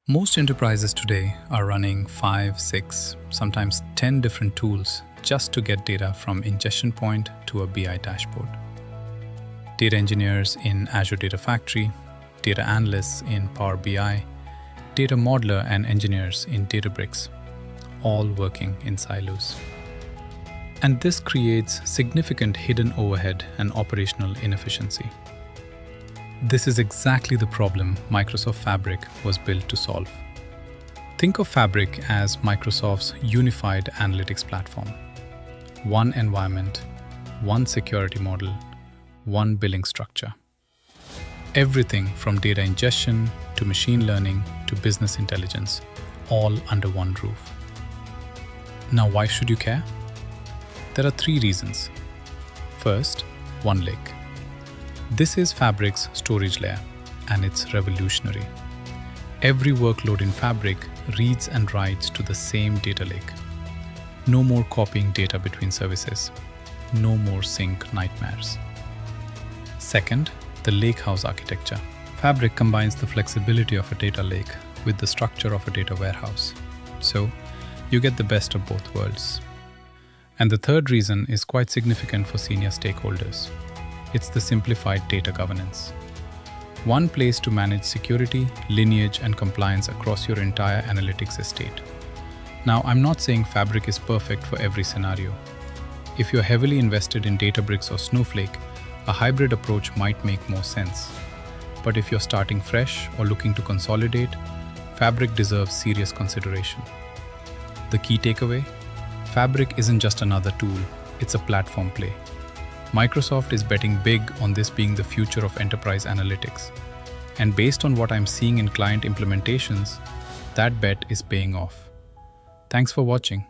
Most enterprises today are running 5, 6, sometimes 10 different tools just to get data from ingestion point to a BI dashboard. Data engineers in Azure Data Factory, data analysts in Power BI, data modeler and engineers in Databricks, all working in silos. And this creates significant hidden overhead and operational inefficiency. This is exactly the problem Microsoft Fabric was built to solve. Think of Fabric as Microsoft's unified analytics platform. One environment, one security model, one billing structure. Everything from data ingestion to machine learning to business intelligence, all under one roof. Now, why should you care? There are 3 reasons. First, OneLake. This is Fabric's storage layer, and it's revolutionary. Every workload in Fabric reads and writes to the same data lake. No more copying data between services. No more sync nightmares. Second, the Lakehouse Architecture. Fabric combines the flexibility of a data lake with the structure of a data warehouse. So, you get the best of both worlds. And the third reason is quite significant for senior stakeholders. It's the simplified data governance. One place to manage security, lineage, and compliance across your entire analytics estate. Now, I'm not saying Fabric is perfect for every scenario. If you're heavily invested in Databricks or Snowflake, a hybrid approach might make more sense. But if you're starting fresh or looking to consolidate, Fabric deserves serious consideration. The key takeaway? Fabric isn't just another tool, it's a platform play. Microsoft is betting big on this being the future of enterprise analytics. And based on what I'm seeing in client implementations, that bet is paying off. Thanks for watching.